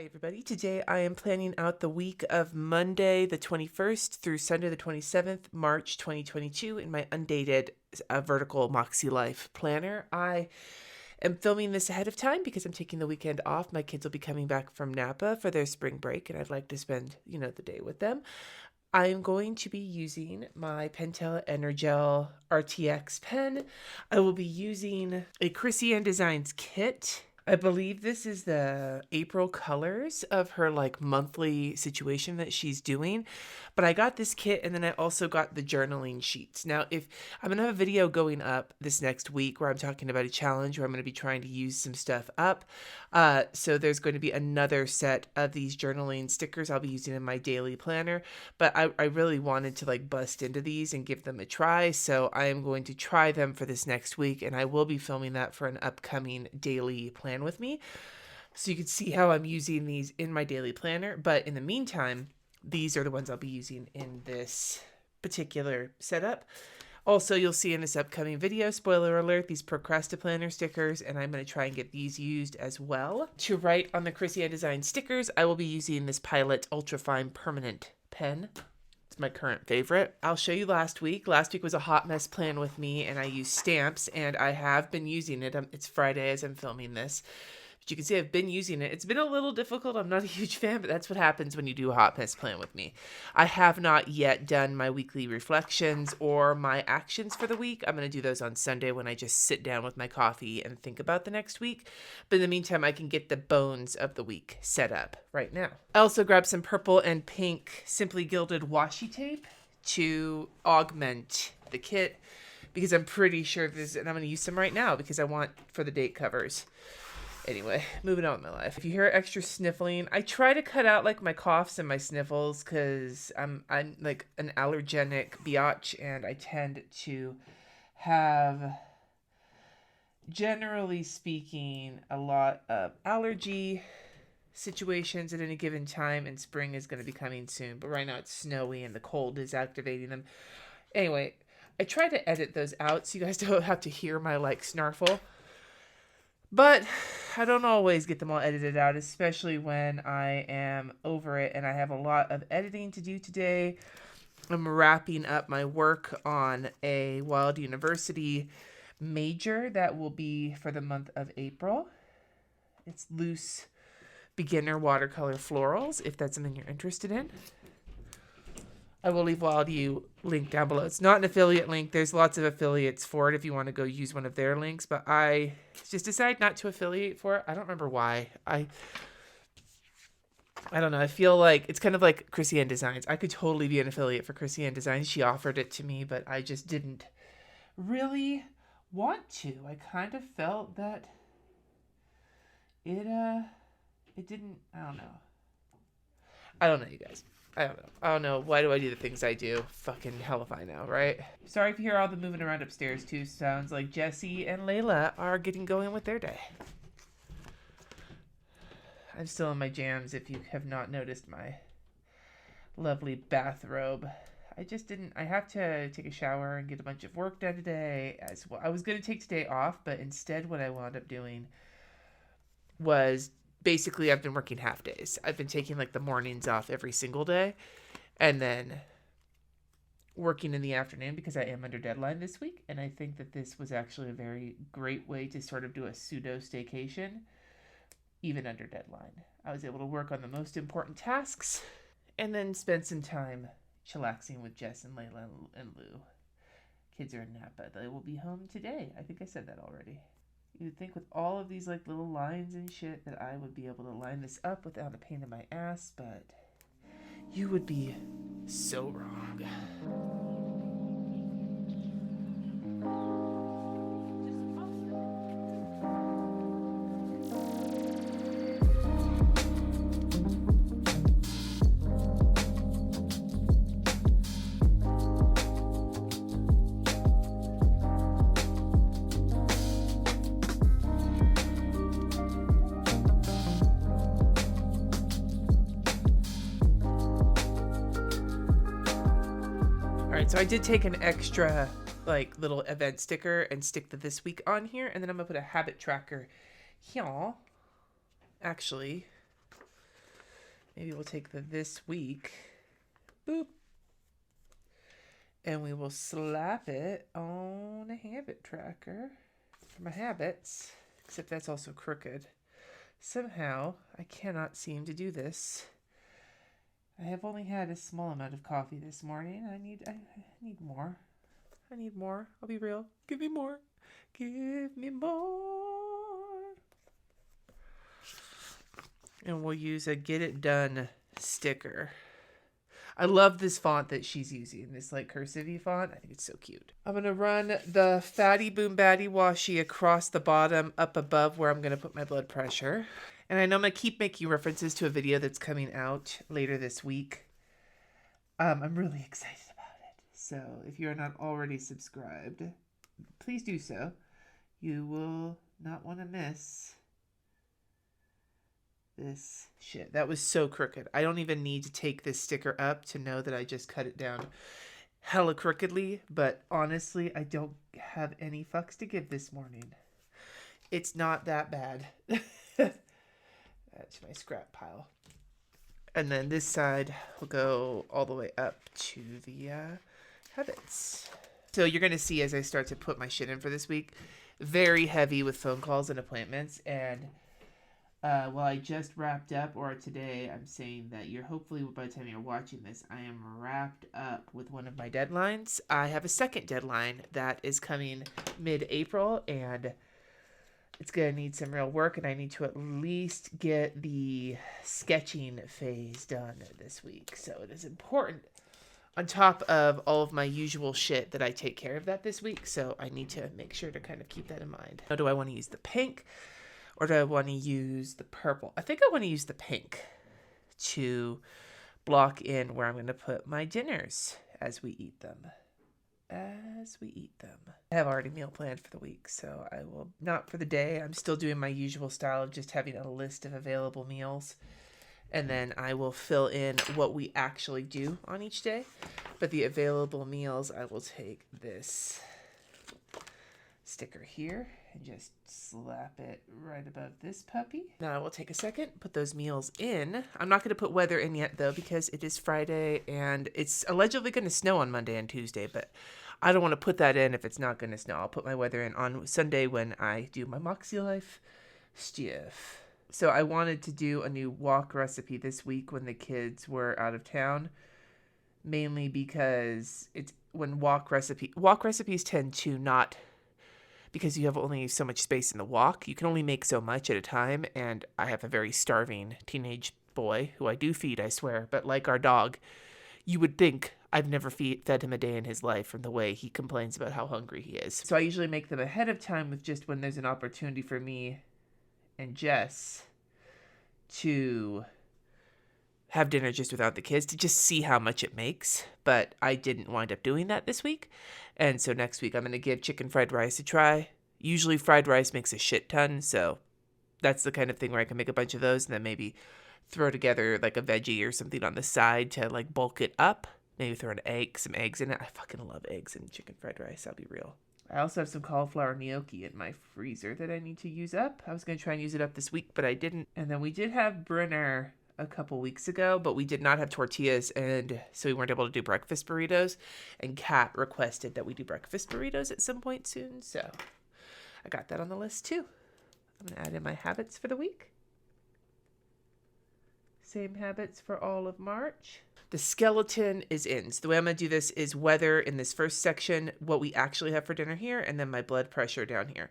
Hi everybody. Today I am planning out the week of Monday the 21st through Sunday the 27th, March 2022 in my undated vertical Makselife planner. I am filming this ahead of time because I'm taking the weekend off. My kids will be coming back from Napa for their spring break and I'd like to spend, the day with them. I am going to be using my Pentel Energel RTX pen. I will be using a Krissyanne Designs kit. I believe this is the April colors of her monthly situation that she's doing. But I got this kit and then I also got the journaling sheets. Now, if I'm going to have a video going up this next week where I'm talking about a challenge where I'm going to be trying to use some stuff up. So there's going to be another set of these journaling stickers I'll be using in my daily planner. But I really wanted to bust into these and give them a try. So I am going to try them for this next week and I will be filming that for an upcoming daily plan with me. So you can see how I'm using these in my daily planner. But in the meantime, these are the ones I'll be using in this particular setup. Also, you'll see in this upcoming video, spoiler alert, these Procrastiplanner stickers, and I'm going to try and get these used as well. To write on the Krissyanne Design stickers, I will be using this Pilot Ultrafine Permanent pen. It's my current favorite. I'll show you last week. Last week was a hot mess plan with me, and I used stamps, and I have been using it. It's Friday as I'm filming this. But you can see I've been using it. It's been a little difficult. I'm not a huge fan, but that's what happens when you do a hot mess plan with me. I have not yet done my weekly reflections or my actions for the week. I'm going to do those on Sunday when I just sit down with my coffee and think about the next week. But in the meantime, I can get the bones of the week set up right now. I also grabbed some purple and pink Simply Gilded washi tape to augment the kit because I'm pretty sure this, and I'm going to use some right now because I want for the date covers. Anyway, moving on with my life. If you hear extra sniffling, I try to cut out my coughs and my sniffles because I'm like an allergenic biatch and I tend to have, generally speaking, a lot of allergy situations at any given time, and spring is going to be coming soon. But right now it's snowy and the cold is activating them. Anyway, I try to edit those out so you guys don't have to hear my snarfle. But I don't always get them all edited out, especially when I am over it and I have a lot of editing to do today. I'm wrapping up my work on a Wild University major that will be for the month of April. It's loose beginner watercolor florals, if that's something you're interested in. I will leave Wild U link down below. It's not an affiliate link. There's lots of affiliates for it if you want to go use one of their links, but I just decided not to affiliate for it. I don't remember why. I don't know. I feel like it's kind of like Krissyanne Designs. I could totally be an affiliate for Krissyanne Designs. She offered it to me, but I just didn't really want to. I kind of felt that it didn't, I don't know, you guys. I don't know. Why do I do the things I do? Fucking hell if I know, right? Sorry if you hear all the moving around upstairs too. Sounds like Jesse and Layla are getting going with their day. I'm still in my jams if you have not noticed my lovely bathrobe. I have to take a shower and get a bunch of work done today as well. I was going to take today off, but instead what I wound up doing was basically I've been working half days. I've been taking the mornings off every single day and then working in the afternoon because I am under deadline this week. And I think that this was actually a very great way to sort of do a pseudo staycation, even under deadline. I was able to work on the most important tasks and then spend some time chillaxing with Jess and Layla and Lou. Kids are in Napa. They will be home today. I think I said that already. You would think with all of these little lines and shit that I would be able to line this up without a pain in my ass, but you would be so wrong. So I did take an extra little event sticker and stick the this week on here, and then I'm gonna put a habit tracker here. Actually, maybe we'll take the this week, boop, and we will slap it on a habit tracker for my habits, except that's also crooked. Somehow, I cannot seem to do this. I have only had a small amount of coffee this morning. I need more. I need more. I'll be real. Give me more. Give me more. And we'll use a Get It Done sticker. I love this font that she's using, this like cursive-y font. I think it's so cute. I'm going to run the Fatty Boom Batty washi across the bottom up above where I'm going to put my blood pressure. And I know I'm going to keep making references to a video that's coming out later this week. I'm really excited about it. So if you're not already subscribed, please do so. You will not want to miss this shit. That was so crooked. I don't even need to take this sticker up to know that I just cut it down hella crookedly. But honestly, I don't have any fucks to give this morning. It's not that bad. That's my scrap pile. And then this side will go all the way up to the habits. So you're going to see as I start to put my shit in for this week, very heavy with phone calls and appointments. And while I just wrapped up, or today, I'm saying that hopefully by the time you're watching this, I am wrapped up with one of my deadlines. I have a second deadline that is coming mid-April, and it's going to need some real work, and I need to at least get the sketching phase done this week. So it is important, on top of all of my usual shit, that I take care of that this week. So I need to make sure to kind of keep that in mind. Now, do I want to use the pink, or do I want to use the purple? I think I want to use the pink to block in where I'm going to put my dinners as we eat them. I have already meal planned for the week, so I will, not for the day. I'm still doing my usual style of just having a list of available meals. And then I will fill in what we actually do on each day. But the available meals, I will take this sticker here and just slap it right above this puppy. Now I will take a second, put those meals in. I'm not going to put weather in yet though, because it is Friday and it's allegedly going to snow on Monday and Tuesday, but I don't want to put that in if it's not going to snow. I'll put my weather in on Sunday when I do my Makselife stuff. So I wanted to do a new wok recipe this week when the kids were out of town, mainly because it's when wok recipes tend to not, because you have only so much space in the wok, you can only make so much at a time, and I have a very starving teenage boy, who I do feed, I swear, but like our dog, you would think I've never fed him a day in his life from the way he complains about how hungry he is. So I usually make them ahead of time with just when there's an opportunity for me and Jess to have dinner just without the kids, to just see how much it makes. But I didn't wind up doing that this week. And so next week I'm going to give chicken fried rice a try. Usually fried rice makes a shit ton, so that's the kind of thing where I can make a bunch of those and then maybe throw together like a veggie or something on the side to like bulk it up. Maybe throw an egg, some eggs in it. I fucking love eggs in chicken fried rice, I'll be real. I also have some cauliflower gnocchi in my freezer that I need to use up. I was going to try and use it up this week, but I didn't. And then we did have Brenner a couple weeks ago, but we did not have tortillas, and so we weren't able to do breakfast burritos. And Kat requested that we do breakfast burritos at some point soon, so I got that on the list too. I'm going to add in my habits for the week. Same habits for all of March. The skeleton is in. So the way I'm going to do this is weather in this first section, what we actually have for dinner here, and then my blood pressure down here.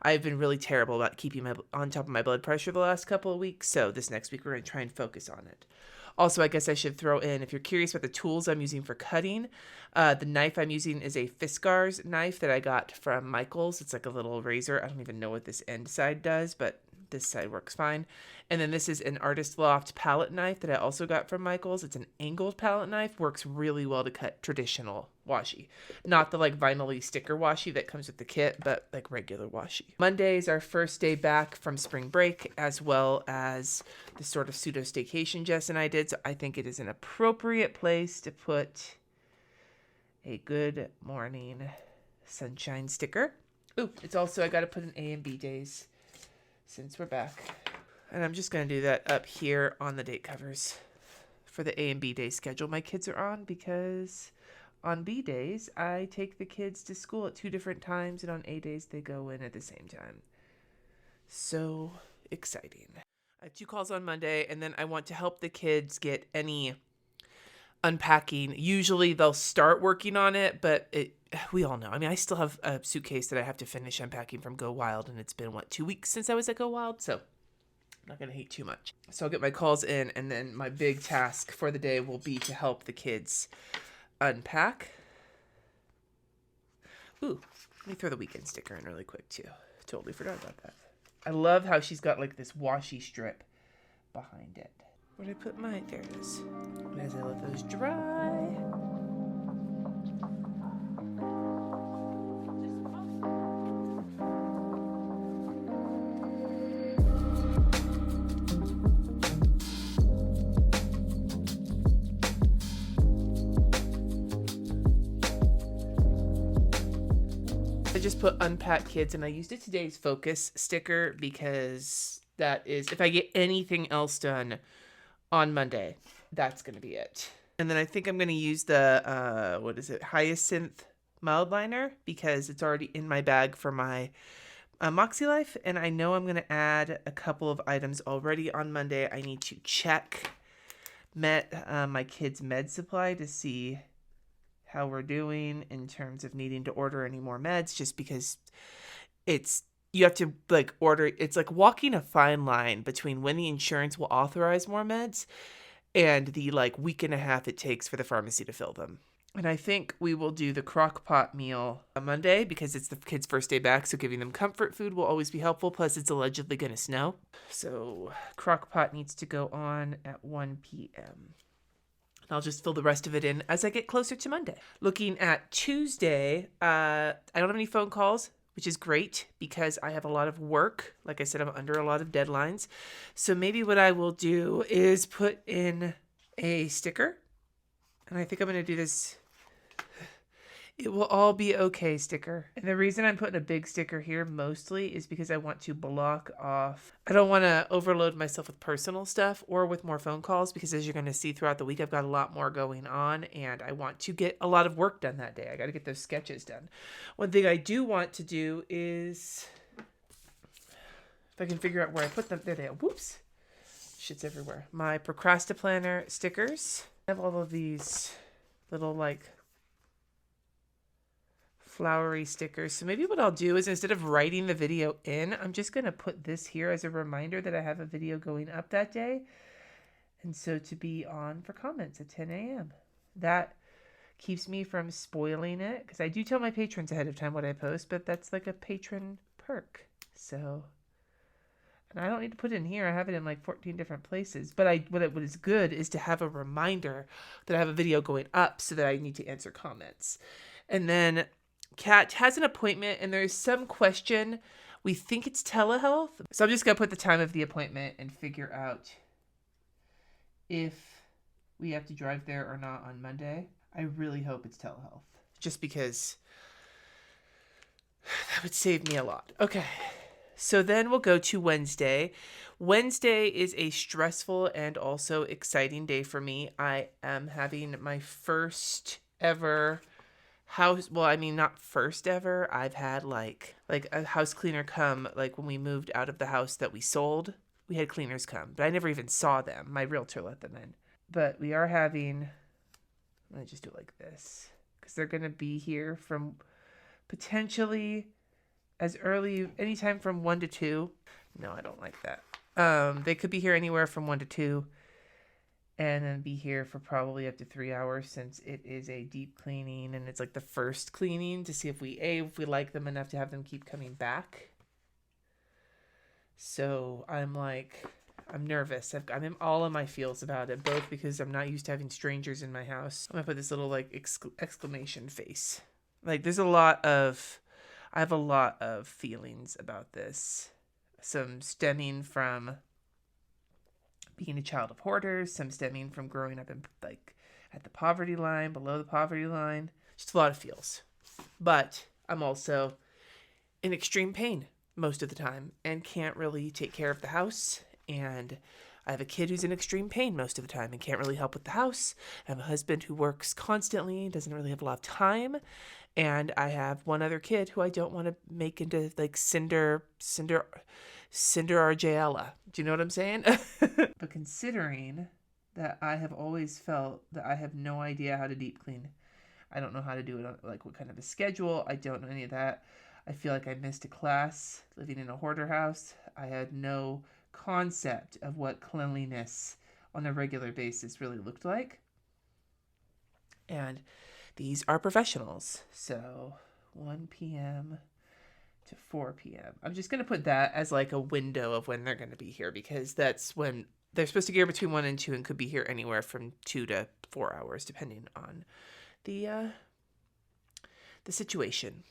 I've been really terrible about keeping on top of my blood pressure the last couple of weeks, so this next week we're going to try and focus on it. Also, I guess I should throw in, if you're curious about the tools I'm using for cutting, the knife I'm using is a Fiskars knife that I got from Michael's. It's like a little razor. I don't even know what this end side does, but this side works fine. And then this is an Artist Loft palette knife that I also got from Michael's. It's an angled palette knife. Works really well to cut traditional washi. Not the like vinyl-y sticker washi that comes with the kit, but like regular washi. Monday is our first day back from spring break, as well as the sort of pseudo staycation Jess and I did. So I think it is an appropriate place to put a good morning sunshine sticker. Ooh, it's also, I got to put in A and B days since we're back. And I'm just going to do that up here on the date covers for the A and B day schedule my kids are on, because on B days, I take the kids to school at 2 different times, and on A days, they go in at the same time. So exciting. I have 2 calls on Monday, and then I want to help the kids get any unpacking. Usually they'll start working on it, but we all know. I mean, I still have a suitcase that I have to finish unpacking from Go Wild, and it's been, 2 weeks since I was at Go Wild, so I'm not going to hate too much. So I'll get my calls in, and then my big task for the day will be to help the kids unpack. Ooh, let me throw the weekend sticker in really quick, too. Totally forgot about that. I love how she's got like this washi strip behind it. Where did I put mine? There it is. As I let those dry. I just put unpack kids, and I used a today's focus sticker because that is, if I get anything else done on Monday, that's going to be it. And then I think I'm going to use the, Hyacinth mild liner, because it's already in my bag for my Makselife. And I know I'm going to add a couple of items already on Monday. I need to check my kids' med supply to see how we're doing in terms of needing to order any more meds, just because you have to order. It's like walking a fine line between when the insurance will authorize more meds and the week and a half it takes for the pharmacy to fill them. And I think we will do the crock pot meal on Monday because it's the kids' first day back, so giving them comfort food will always be helpful. Plus, it's allegedly going to snow. So crock pot needs to go on at 1 p.m. I'll just fill the rest of it in as I get closer to Monday. Looking at Tuesday, I don't have any phone calls, which is great because I have a lot of work. Like I said, I'm under a lot of deadlines. So maybe what I will do is put in a sticker. And I think I'm going to do this. It will all be okay sticker. And the reason I'm putting a big sticker here mostly is because I want to block off. I don't want to overload myself with personal stuff or with more phone calls, because as you're going to see throughout the week, I've got a lot more going on and I want to get a lot of work done that day. I got to get those sketches done. One thing I do want to do is, if I can figure out where I put them. There they are. Whoops. Shit's everywhere. My Procrastiplanner stickers. I have all of these little flowery stickers. So maybe what I'll do is, instead of writing the video in, I'm just going to put this here as a reminder that I have a video going up that day. And so to be on for comments at 10 a.m. That keeps me from spoiling it, because I do tell my patrons ahead of time what I post, but that's like a patron perk. So, and I don't need to put it in here. I have it in 14 different places. But what is good is to have a reminder that I have a video going up so that I need to answer comments. And then Kat has an appointment and there's some question. We think it's telehealth. So I'm just going to put the time of the appointment and figure out if we have to drive there or not on Monday. I really hope it's telehealth, just because that would save me a lot. Okay. So then we'll go to Wednesday. Wednesday is a stressful and also exciting day for me. I am having my first ever house. Well, I mean, not first ever. I've had like a house cleaner come, when we moved out of the house that we sold. We had cleaners come, but I never even saw them. My realtor let them in. But we are having, I'm going to just do it like this, because they're going to be here from potentially as early, anytime from 1 to 2. No, I don't like that. They could be here anywhere from 1 to 2. And then be here for probably up to 3 hours, since it is a deep cleaning and it's the first cleaning to see if we like them enough to have them keep coming back. So I'm nervous. I'm in all of my feels about it, both because I'm not used to having strangers in my house. I'm gonna put this little exclamation face. I have a lot of feelings about this. Some stemming from being a child of hoarders, some stemming from growing up in at the poverty line, below the poverty line. Just a lot of feels. But I'm also in extreme pain most of the time and can't really take care of the house And I have a kid who's in extreme pain most of the time and can't really help with the house. I have a husband who works constantly, doesn't really have a lot of time. And I have one other kid who I don't want to make into like Cinder Argella. Do you know what I'm saying? But considering that I have always felt that I have no idea how to deep clean. I don't know how to do it on like what kind of a schedule. I don't know any of that. I feel like I missed a class living in a hoarder house. I had no concept of what cleanliness on a regular basis really looked like. And these are professionals. So 1 p.m. to 4 p.m. I'm just going to put that as like a window of when they're going to be here, because that's when they're supposed to get here between 1 and 2 and could be here anywhere from 2 to 4 hours, depending on the situation.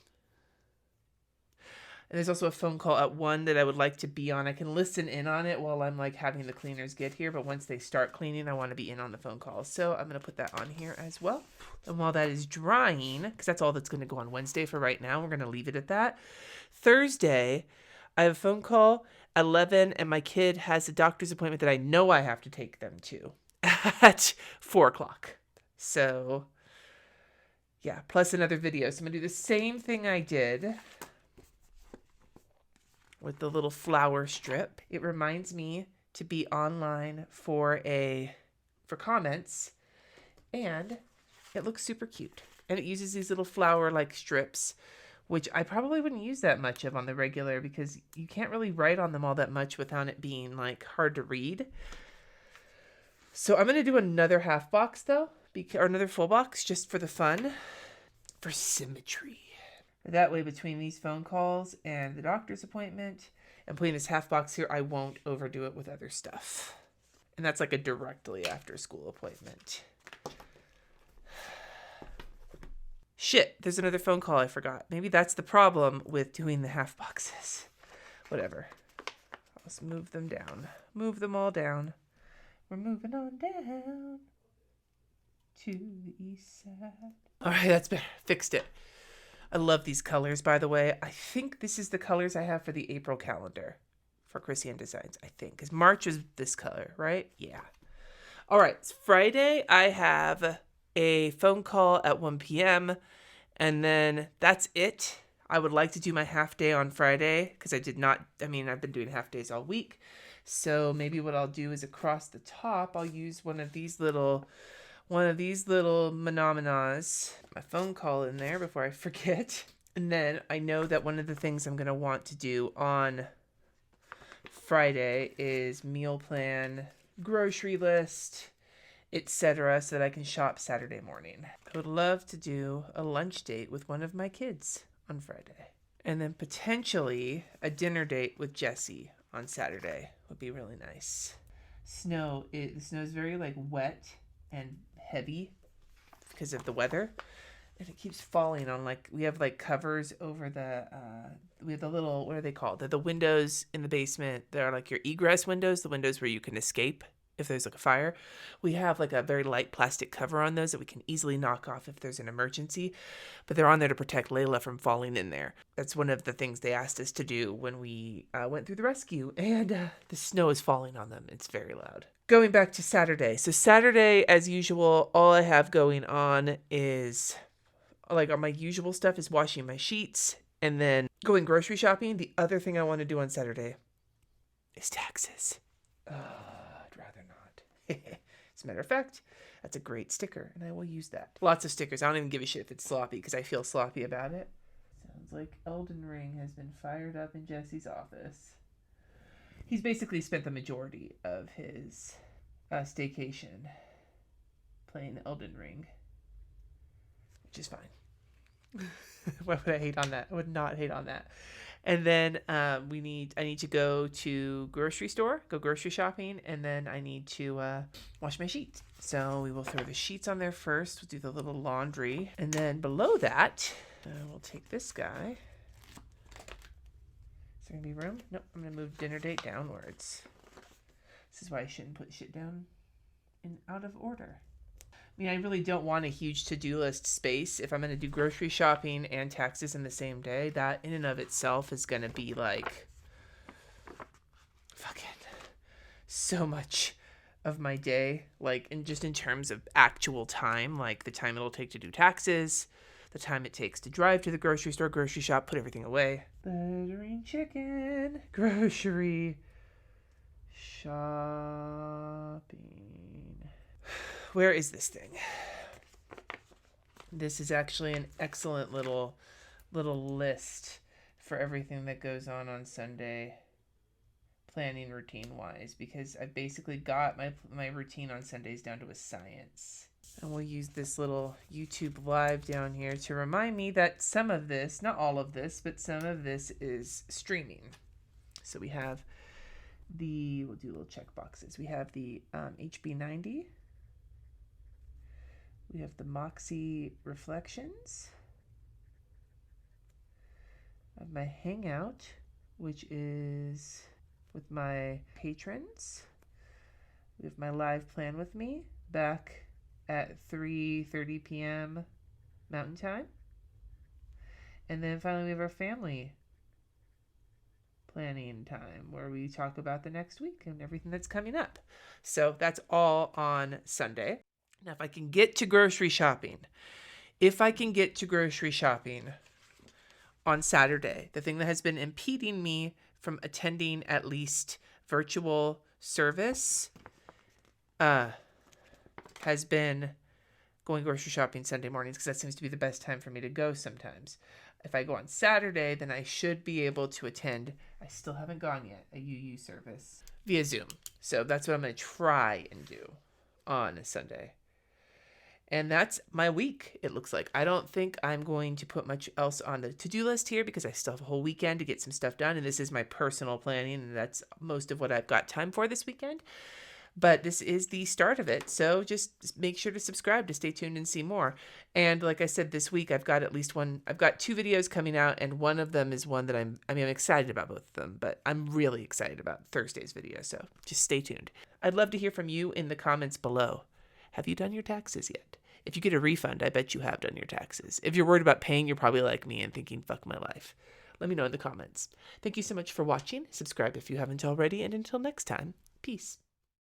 And there's also a phone call at 1 that I would like to be on. I can listen in on it while I'm like having the cleaners get here, but once they start cleaning, I want to be in on the phone call. So I'm going to put that on here as well. And while that is drying, because that's all that's going to go on Wednesday for right now, we're going to leave it at that. Thursday, I have a phone call at 11, and my kid has a doctor's appointment that I know I have to take them to at 4 o'clock. So yeah, plus another video. So I'm going to do the same thing I did with the little flower strip. It reminds me to be online for comments, and it looks super cute. And it uses these little flower like strips, which I probably wouldn't use that much of on the regular because you can't really write on them all that much without it being like hard to read. So I'm going to do another half box though, or another full box just for the fun, for symmetry. That way, between these phone calls and the doctor's appointment and putting this half box here, I won't overdo it with other stuff. And that's like a directly after school appointment. Shit, there's another phone call I forgot. Maybe that's the problem with doing the half boxes. Whatever. Let's move them down. Move them all down. We're moving on down to the east side. All right, that's better. Fixed it. I love these colors, by the way. I think this is the colors I have for the April calendar for Krissyanne Designs, I think. Because March is this color, right? Yeah. All right, it's Friday. I have a phone call at 1 p.m. And then that's it. I would like to do my half day on Friday because I've been doing half days all week. So maybe what I'll do is across the top, I'll use one of these little phenomenas, my phone call in there before I forget. And then I know that one of the things I'm going to want to do on Friday is meal plan, grocery list, etc., so that I can shop Saturday morning. I would love to do a lunch date with one of my kids on Friday. And then potentially a dinner date with Jessie on Saturday would be really nice. The snow is very like wet and heavy because of the weather, and it keeps falling on, like, we have like covers over we have the little, what are they called, the windows in the basement. They're like your egress windows, the windows where you can escape if there's like a fire. We have like a very light plastic cover on those that we can easily knock off if there's an emergency, but they're on there to protect Layla from falling in there. That's one of the things they asked us to do when we went through the rescue, and the snow is falling on them. It's very loud. Going back to Saturday. So Saturday, as usual, all I have going on is, like, on my usual stuff is washing my sheets and then going grocery shopping. The other thing I want to do on Saturday is taxes. I'd rather not. As a matter of fact, that's a great sticker, and I will use that. Lots of stickers. I don't even give a shit if it's sloppy because I feel sloppy about it. Sounds like Elden Ring has been fired up in Jesse's office. He's basically spent the majority of his staycation playing Elden Ring, which is fine. Why would I hate on that? I would not hate on that. And then I need to go to grocery shopping, and then I need to wash my sheets. So we will throw the sheets on there first. We'll do the little laundry, and then below that, we'll take this guy. Is there going to be room? Nope, I'm going to move dinner date downwards. This is why I shouldn't put shit down in out of order. I mean, I really don't want a huge to-do list space. If I'm going to do grocery shopping and taxes in the same day, that in and of itself is going to be like fucking so much of my day, like in terms of actual time, like the time it'll take to do taxes, the time it takes to drive to the grocery store, grocery shop, put everything away. Buttering chicken, grocery shopping. Where is this thing? This is actually an excellent little list for everything that goes on Sunday, planning routine wise, because I've basically got my routine on Sundays down to a science. And we'll use this little YouTube live down here to remind me that some of this, not all of this, but some of this is streaming. So we have we'll do little check boxes. We have the HB90. We have the Moxie Reflections. I have my Hangout, which is with my patrons. We have my live plan with me back at 3:30 p.m. Mountain Time. And then finally we have our family planning time where we talk about the next week and everything that's coming up. So that's all on Sunday. Now, if I can get to grocery shopping on Saturday, the thing that has been impeding me from attending at least virtual service has been going grocery shopping Sunday mornings, because that seems to be the best time for me to go sometimes. If I go on Saturday, then I should be able to attend, I still haven't gone yet, a UU service via Zoom. So that's what I'm going to try and do on Sunday. And that's my week, it looks like. I don't think I'm going to put much else on the to-do list here because I still have a whole weekend to get some stuff done. And this is my personal planning, and that's most of what I've got time for this weekend. But this is the start of it. So just make sure to subscribe to stay tuned and see more. And like I said, this week I've got at least I've got 2 videos coming out, and one of them is one that I'm excited about both of them, but I'm really excited about Thursday's video. So just stay tuned. I'd love to hear from you in the comments below. Have you done your taxes yet? If you get a refund, I bet you have done your taxes. If you're worried about paying, you're probably like me and thinking, fuck my life. Let me know in the comments. Thank you so much for watching. Subscribe if you haven't already, and until next time, peace.